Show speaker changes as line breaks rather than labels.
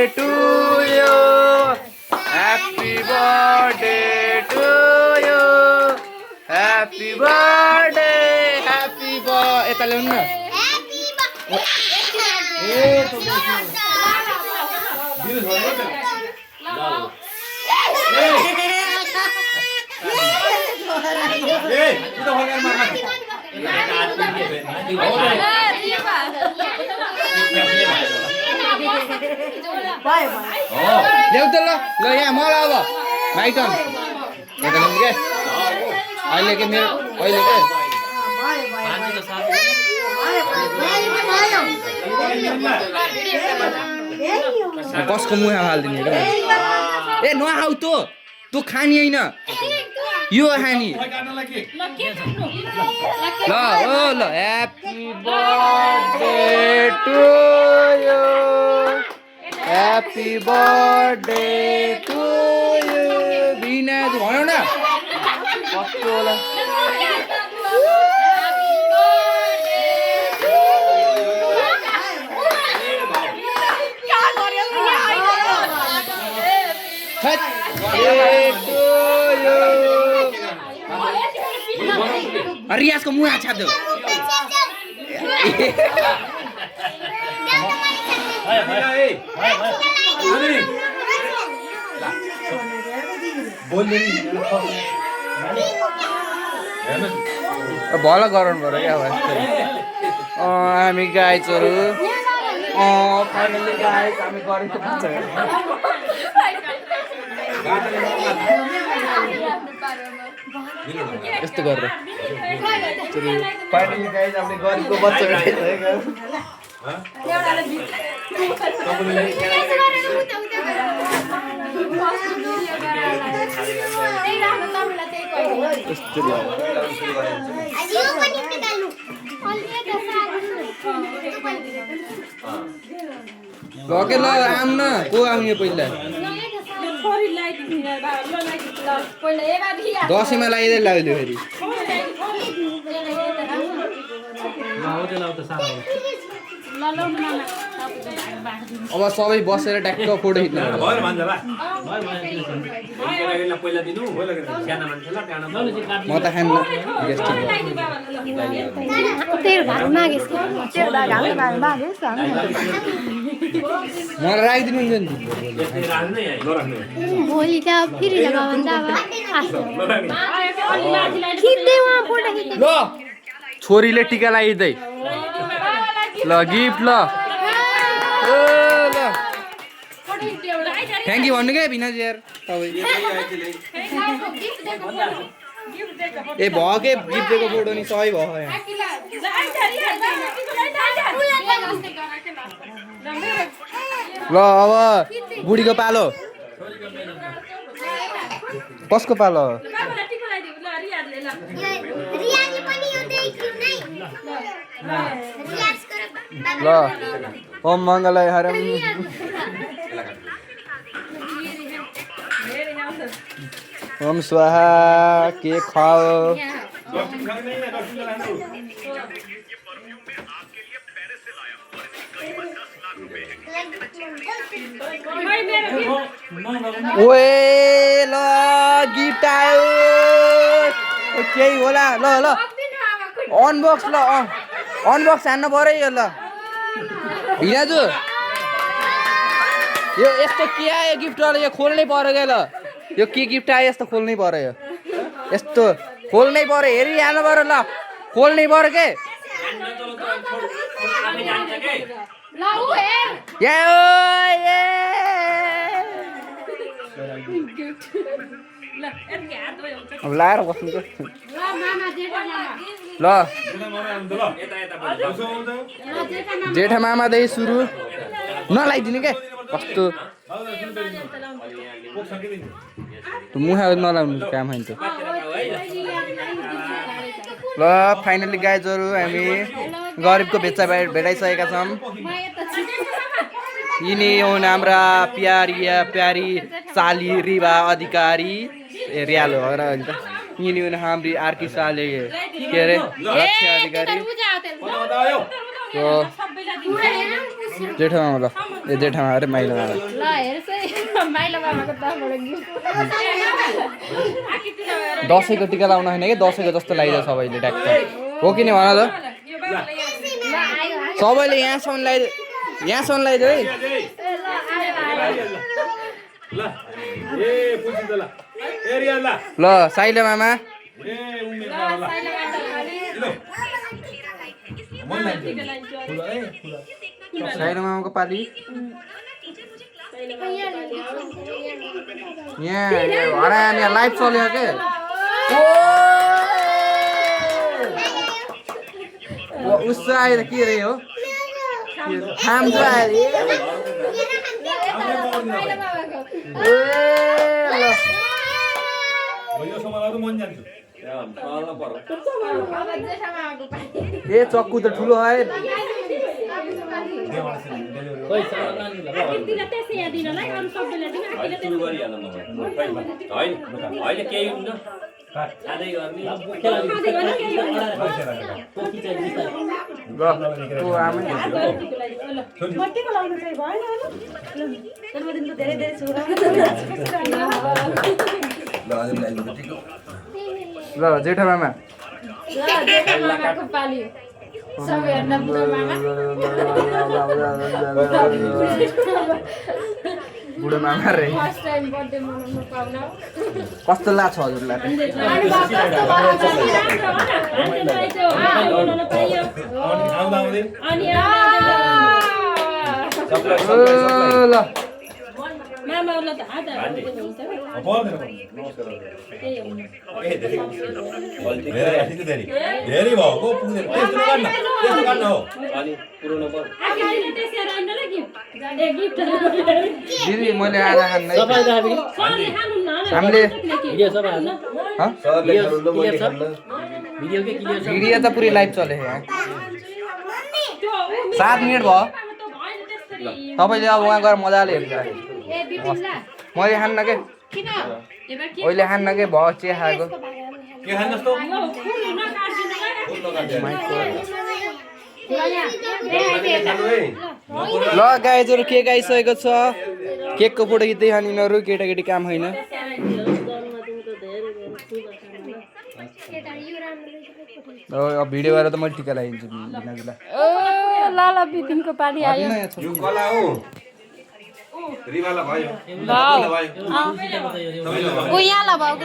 to you. Happy birthday to you. Happy birthday. Happy birthday. Eta ल्याउनु न. ल्याउ त ल यहाँ मलाई अब माइटन के अहिले के मेरो अहिले के कसको मुहा हालिदिने र ए नआउ तँ खानी होइन यो खानी ल ओ ल happy birthday to you happy birthday to you बिना भन्यो न कस्तो होला रियाजको मुहा छाप्दो भल गराउनु पर्यो क्या हामी गाई चोरु फाइनली गाई हामी गरेको यस्तो गरेर फाइनली गाइस हामीले गरेको बच्चा ल आउन न को आउने पहिला दसैँमा लगाइदिए लाग्यो फेरि अब सबै बसेर ट्याक्क फोटो खिच्नु म त खान्न मलाई राखिदिनु हुन्छ नि
भोलि त फेरि
ल छोरीले टिका लगाइदिँदै ल गिफ्ट ल थ्याङ्क यू भन्नु क्या भिनाज यार तपाईँ ए भयो के गिफ्ट दिएको फोटो नि सही भयो यहाँ ल अब बुढीको पालो कसको पालो ल ओम मङ्गलय हरम ओम स्वाहा के खाओ ओए ल गिफ्ट आयो केही होला ल ल अनबक्स ल अनबक्स हान्न पर्यो यो ल भिनाजु यो यस्तो के आयो गिफ्टवाला यो खोल्नै पर्यो क्या ल यो के गिफ्ट आयो यस्तो खोल्नै पर्यो यो यस्तो खोल्नै पर्यो हेरिहाल्नु पर्यो ल खोल्नै पर्यो के अब लाएर बस्नु ल जेठा मामादेखि सुरु नलाइदिनु के कस्तो मुहा नलाउनु काम होइन त ल फाइनली गाइजहरू हामी गरिबको भेच्चा भेटाइसकेका छौँ। यिनी हुन् हाम्रा प्यारी साली रिवा अधिकारी रियालो हो र अहिले त यिनी हुन् हाम्री आर्की साले के अरे रक्षा अधिकारी जेठा मामा ल ए जेठा मामा अरे माइलो मामा दसैँको टिका लाउन होइन कि दसैँको जस्तो लगाइदियो सबैले ट्याक्क हो कि नि भन त सबैले यहाँसम्म लगाइदियो है ल साइलो मामा साइलो मामाको पाली यहाँ लाइभ चल्यो के उसो आयो त के रे हो खान्छ आयो ए चक्कु त ठुलो है ल जेठा मामा बुढो मामा रे कस्तो लाग्छ हजुरलाई ल
धेरै भएको पुग्ने त्यस्तो गर्न हो
दिदी मैले आधा खान्न हामीले भिडियो त पुरै लाइभ चले यहाँ 7 मिनट भयो तपाईँले अब उहाँ गएर मजाले हेर्नु मैले खान्न के अहिले खान्न के भयो चिया खाएको ल गाइजहरू केक आइसकेको छ केकको फोटो खिच्दै खाने यिनीहरू केटाकेटी काम होइन भिडियो गरेर त मैले टिका लगाइदिन्छु
लाला बिपिनको पाली आयो
यो कला हो रिवाला भयो
ओ यहाँ ल भयो कि